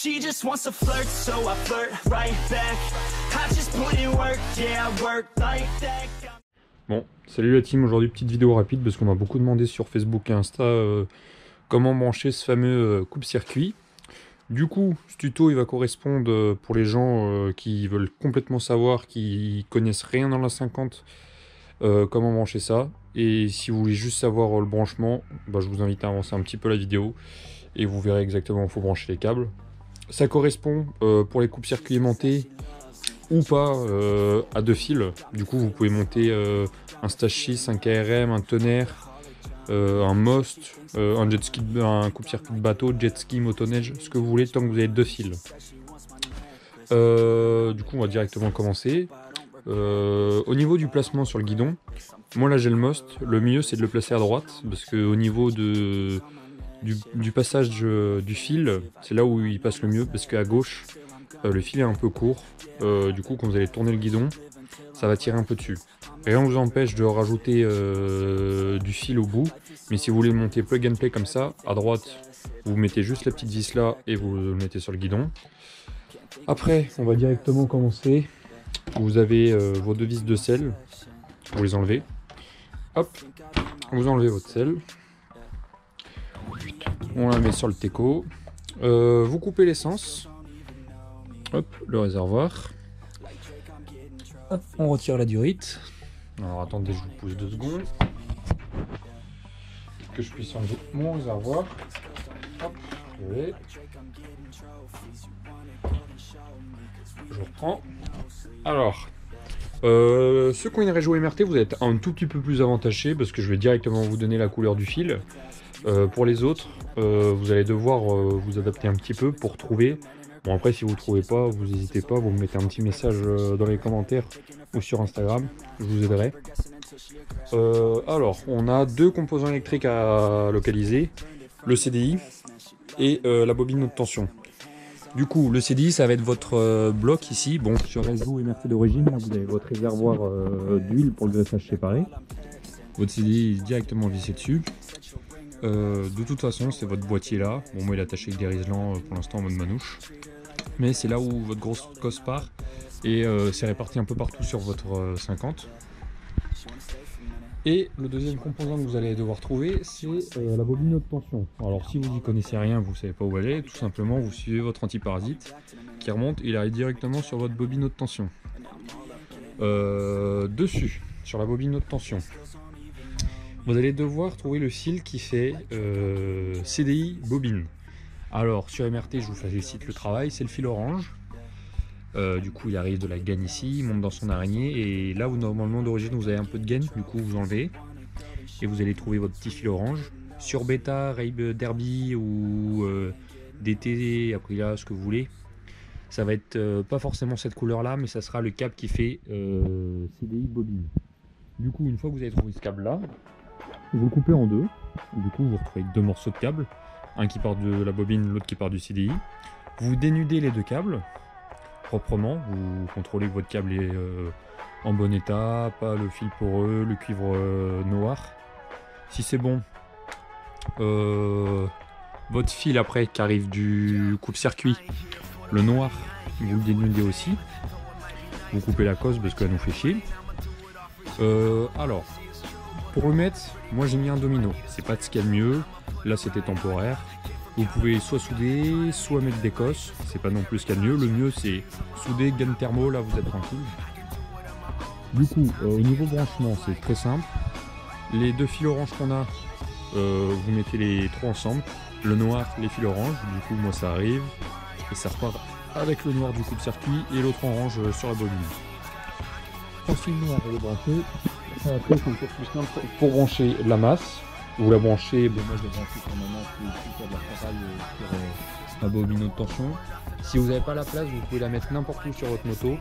She just wants to flirt, so I flirt right back. I just put in work, yeah, I work like that. Bon, salut la team, aujourd'hui petite vidéo rapide parce qu'on m'a beaucoup demandé sur Facebook et Insta comment brancher ce fameux coupe-circuit. Du coup, ce tuto il va correspondre pour les gens qui veulent complètement savoir, qui connaissent rien dans la 50, comment brancher ça. Et si vous voulez juste savoir le branchement, bah, je vous invite à avancer un petit peu la vidéo et vous verrez exactement où il faut brancher les câbles. Ça correspond pour les coupes-circuits aimantés ou pas à 2 fils. Du coup, vous pouvez monter un Stage 6, un KRM, un tonnerre, un Most, un jet ski, un coupe-circuit de bateau, jet ski, motoneige, ce que vous voulez tant que vous avez 2 fils. Du coup, on va directement commencer. Au niveau du placement sur le guidon, moi là j'ai le Most. Le mieux c'est de le placer à droite parce que au niveau du passage du fil, c'est là où il passe le mieux parce qu'à gauche le fil est un peu court. Du coup, quand vous allez tourner le guidon, ça va tirer un peu dessus. Rien ne vous empêche de rajouter du fil au bout, mais si vous voulez le monter plug and play comme ça, à droite, vous mettez juste la petite vis là et vous le mettez sur le guidon. Après, on va directement commencer. Vous avez vos 2 vis de selle, vous les enlevez. Hop, vous enlevez votre selle. On la met sur le teco. Vous coupez l'essence. Hop, le réservoir. Hop, on retire la durite. Alors attendez, je vous pousse 2 secondes. Que je puisse enlever mon réservoir. Hop, je reprends. Alors, ceux qui ont une région MRT, vous êtes un tout petit peu plus avantagés parce que je vais directement vous donner la couleur du fil. Pour les autres, vous allez devoir vous adapter un petit peu pour trouver. Bon, après, si vous ne trouvez pas, vous n'hésitez pas, vous me mettez un petit message dans les commentaires ou sur Instagram, je vous aiderai. Alors, on a 2 composants électriques à localiser, le CDI et la bobine haute tension. Du coup, le CDI, ça va être votre bloc ici. Bon, sur réseau MRT d'origine, vous avez votre réservoir d'huile pour le graissage séparé. Votre CDI est directement vissé dessus. De toute façon, c'est votre boîtier là. Bon, moi, il est attaché avec des riselants pour l'instant en mode manouche. Mais c'est là où votre grosse cosse part. Et c'est réparti un peu partout sur votre 50. Et le deuxième composant que vous allez devoir trouver, c'est la bobine haute tension. Alors si vous n'y connaissez rien, vous ne savez pas où aller, tout simplement vous suivez votre antiparasite qui remonte, il arrive directement sur votre bobine haute tension. Dessus, sur la bobine haute tension, vous allez devoir trouver le fil qui fait CDI bobine. Alors sur MRT, je vous facilite le travail, c'est le fil orange. Du coup il arrive de la gaine ici, il monte dans son araignée et là où normalement d'origine vous avez un peu de gaine, du coup vous enlevez et vous allez trouver votre petit fil orange. Sur Beta, Raib Derby ou DT, Aprilia, ce que vous voulez, ça va être pas forcément cette couleur là, mais ça sera le câble qui fait CDI bobine. Du coup une fois que vous avez trouvé ce câble là, vous le coupez en 2, du coup vous retrouvez 2 morceaux de câble, un qui part de la bobine, l'autre qui part du CDI. Vous dénudez les 2 câbles proprement, vous contrôlez que votre câble est en bon état, pas le fil poreux, le cuivre noir. Si c'est bon, votre fil après qui arrive du coupe-circuit, le noir, vous le dénudez aussi. Vous coupez la cosse parce qu'elle nous fait chier. Alors, pour le mettre, moi j'ai mis un domino. C'est pas ce qu'il y a de mieux. Là c'était temporaire. Vous pouvez soit souder, soit mettre des cosses, c'est pas non plus ce qu'il y a de mieux. Le mieux c'est souder, gaine thermo, là vous êtes tranquille. Du coup, au niveau branchement, c'est très simple. Les 2 fils orange qu'on a, vous mettez les 3 ensemble. Le noir, les fils orange, du coup moi ça arrive. Et ça repart avec le noir du coupe-circuit et l'autre orange sur la bobine. Quand le fil noir est branché, après c'est encore plus simple pour brancher la masse. Vous la branchez, bon moi je l'ai branché sur ma main, pour faire de la ferraille sur la bobine haute tension. Si vous n'avez pas la place, vous pouvez la mettre n'importe où sur votre moto,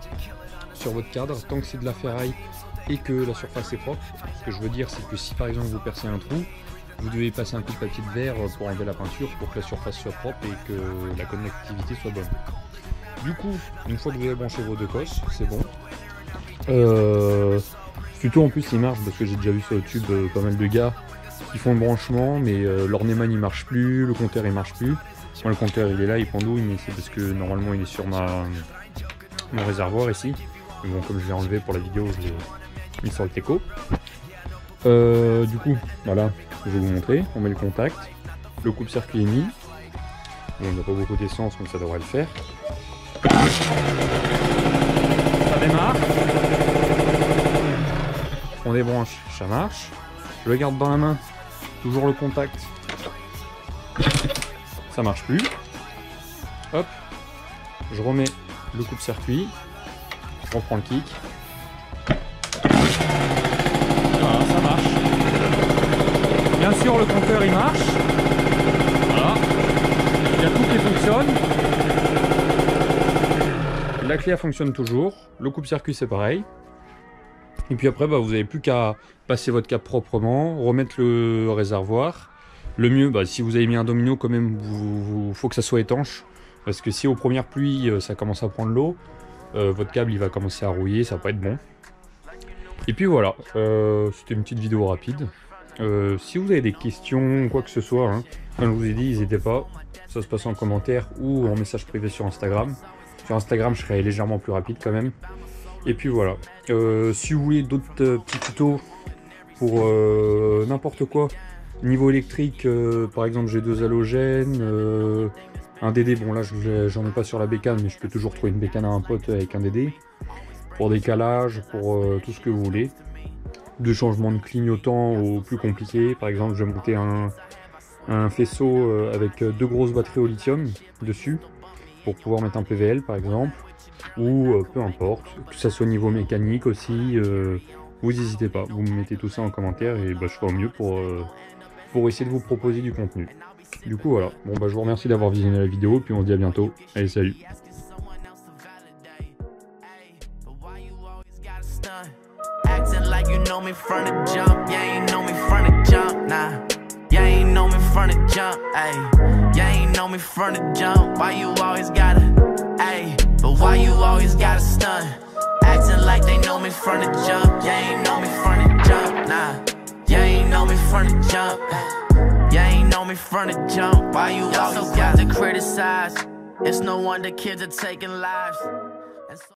sur votre cadre, tant que c'est de la ferraille et que la surface est propre. Ce que je veux dire, c'est que si par exemple vous percez un trou, vous devez passer un coup de papier de verre pour enlever la peinture pour que la surface soit propre et que la connectivité soit bonne. Du coup, une fois que vous avez branché vos 2 cosses, c'est bon. Plutôt en plus il marche parce que j'ai déjà vu sur YouTube pas mal de gars qui font le branchement mais l'ornement il marche plus, le compteur il marche plus. Moi le compteur il est là, il pendouille, mais c'est parce que normalement il est sur mon réservoir ici. Mais bon, comme je l'ai enlevé pour la vidéo, je l'ai mis sur le Teco. Du coup, voilà, je vais vous montrer. On met le contact, le coupe-circuit est mis. Bon, il n'y a pas beaucoup d'essence, mais ça devrait le faire. Ça démarre. On débranche, ça marche. Je le garde dans la main, toujours le contact. Ça marche plus. Hop, je remets le coupe-circuit. Je reprends le kick. Voilà, ça marche. Bien sûr, le compteur il marche. Voilà. Il y a tout qui fonctionne. La clé fonctionne toujours. Le coupe-circuit c'est pareil. Et puis après, vous n'avez plus qu'à passer votre câble proprement, remettre le réservoir. Le mieux, si vous avez mis un domino, quand même, faut que ça soit étanche. Parce que si aux premières pluies, ça commence à prendre l'eau, votre câble il va commencer à rouiller, ça va pas être bon. Et puis voilà, c'était une petite vidéo rapide. Si vous avez des questions, quoi que ce soit, hein, comme je vous ai dit, n'hésitez pas. Ça se passe en commentaire ou en message privé sur Instagram. Sur Instagram, je serai légèrement plus rapide quand même. Et puis voilà. Si vous voulez d'autres petits tutos pour n'importe quoi, niveau électrique, par exemple, j'ai 2 halogènes, un DD. Bon, là, j'en ai pas sur la bécane, mais je peux toujours trouver une bécane à un pote avec un DD. Pour décalage, pour tout ce que vous voulez. De changement de clignotant au plus compliqué. Par exemple, je vais monter un faisceau avec 2 grosses batteries au lithium dessus pour pouvoir mettre un PVL par exemple, ou peu importe, que ça soit au niveau mécanique aussi, vous n'hésitez pas, vous me mettez tout ça en commentaire et je ferai au mieux pour essayer de vous proposer du contenu. Du coup voilà, bon je vous remercie d'avoir visionné la vidéo, puis on se dit à bientôt, allez salut. Acting like you know me from the jump, yeah, ain't know me from the jump, nah. Yeah, ain't know me from the jump, ayy. Yeah, ain't know me from the jump. Why you always gotta, ayy? But why you always gotta stun? Acting like they know me from the jump, yeah, ain't know me from the jump, nah. Yeah, ain't know me from the jump. Yeah, ain't know me from the jump. Why you always got to criticize? It's no wonder kids are taking lives.